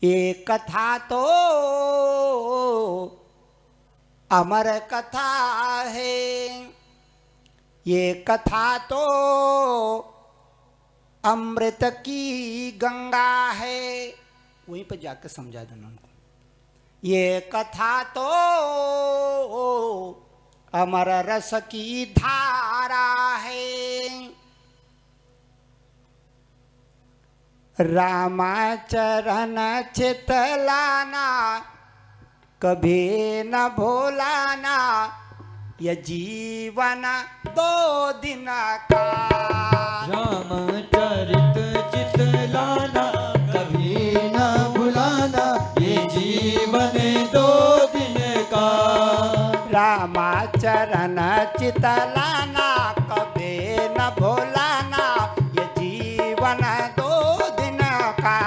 ये कथा तो अमर कथा है, ये कथा तो अमृत की गंगा है। वहीं पर जाकर समझा देना उनको। ये कथा तो अमर रस की धारा है। रामाचरण चितलाना कभी न भूलाना, ये जीवन 2 दिन का। रामचरित चितलाना कभी न भुलाना, ये जीवन 2 दिन का। रामाचरण चितलाना कभी न भूलाना, ये जीवन 2 दिन का।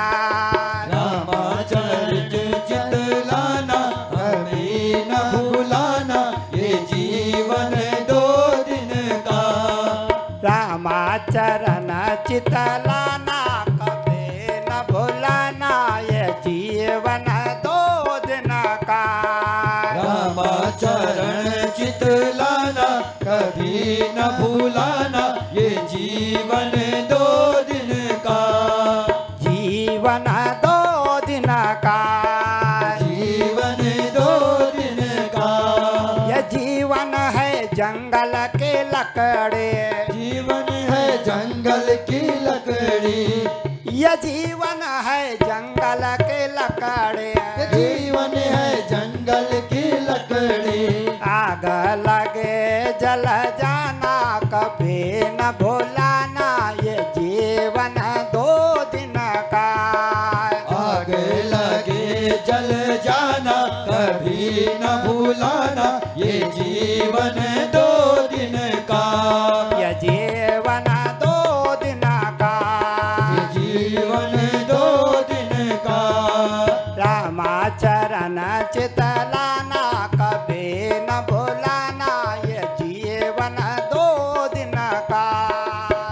रामचरित चितलाना कभी न भुलाना, ये जीवन 2 दिन का। रामाचरण चितलाना कभी न भूलाना, ये जीवन 2 दिन का। रामाचरण चितलाना कभी न भुलाना, ये जीवन 2 दिन का। जीवन 2 दिन का। जीवन 2 दिन का। ये जीवन है जंगल के लकड़े, जीवन है जंगल की लकड़ी। ये जीवन है जंगल के लकड़े। जीवन है जंगल की लकड़ी। आग लगे जल जाना कभी न भूलाना, ये जीवन 2 दिन का। आग लगे जल जाना कभी न भूलाना, ये जीवन 2 दिन का। ये जीवन 2 दिन का। ये जीवन 2 दिन का। रामाचरण चितलाना कभी न भूलाना, ये जीवन 2 दिन का।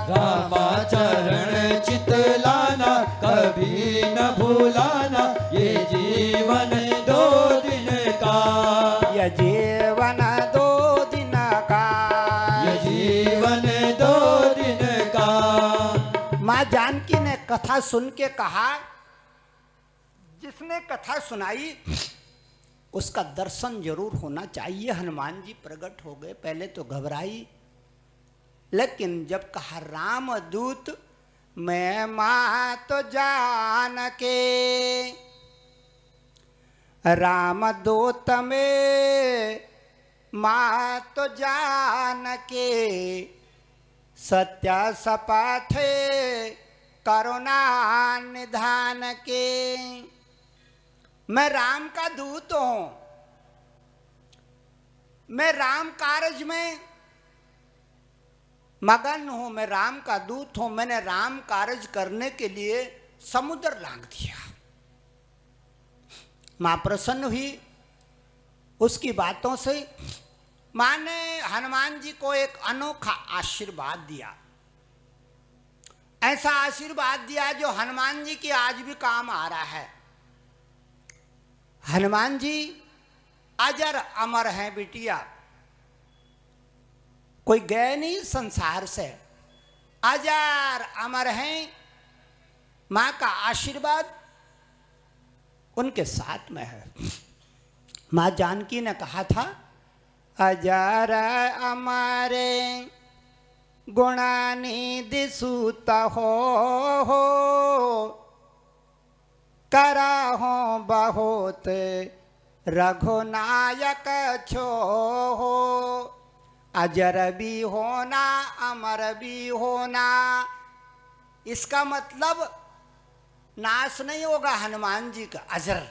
रामाचरण चितलाना कभी न भूलाना, ये जीवन 2 दिन का। ये जीवन 2 दिन का। ये जीवन 2 दिन का। माँ जानकी ने कथा सुन के कहा, जिसने कथा सुनाई उसका दर्शन जरूर होना चाहिए। हनुमान जी प्रकट हो गए। पहले तो घबराई, लेकिन जब कहा रामदूत मैं माँ तो जान के, रामदूत में माँ तो जान के, सत्य सपाथ करुणा निधान के। मैं राम का दूत हूं, मैं राम कार्य में मगन हूं, मैं राम का दूत हूं। मैंने राम कार्य करने के लिए समुद्र लांघ दिया। मां प्रसन्न हुई उसकी बातों से। मां ने हनुमान जी को एक अनोखा आशीर्वाद दिया, ऐसा आशीर्वाद दिया जो हनुमान जी के आज भी काम आ रहा है। हनुमान जी अजर अमर हैं बिटिया, कोई गए नहीं संसार से, अजर अमर हैं। मां का आशीर्वाद उनके साथ में है। मां जानकी ने कहा था अजर अमर गुणानिधि सूत हो, करहो बहुत रघुनायक छो। अजर भी होना अमर भी होना, इसका मतलब नाश नहीं होगा हनुमान जी का। अजर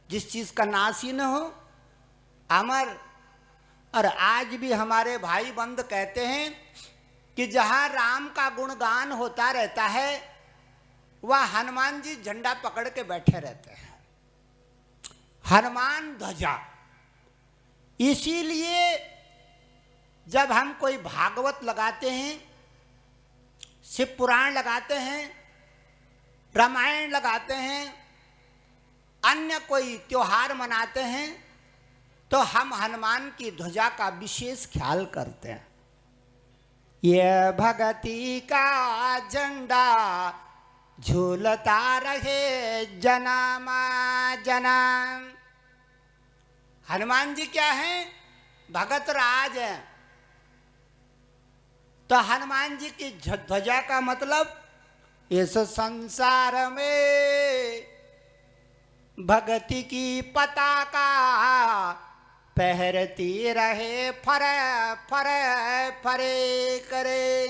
जिस चीज का नाश ही न हो, अमर। और आज भी हमारे भाई बंद कहते हैं कि जहां राम का गुणगान होता रहता है वह हनुमान जी झंडा पकड़ के बैठे रहते हैं, हनुमान ध्वजा। इसीलिए जब हम कोई भागवत लगाते हैं, शिव पुराण लगाते हैं, रामायण लगाते हैं, अन्य कोई त्योहार मनाते हैं तो हम हनुमान की ध्वजा का विशेष ख्याल करते हैं। ये भगती का झंडा झूलता रहे जनामा जनाम। हनुमान जी क्या हैं? भगत राज हैं। तो हनुमान जी की ध्वजा का मतलब इस संसार में भक्ति की पताका पहरती रहे फरे फरे फरे करे।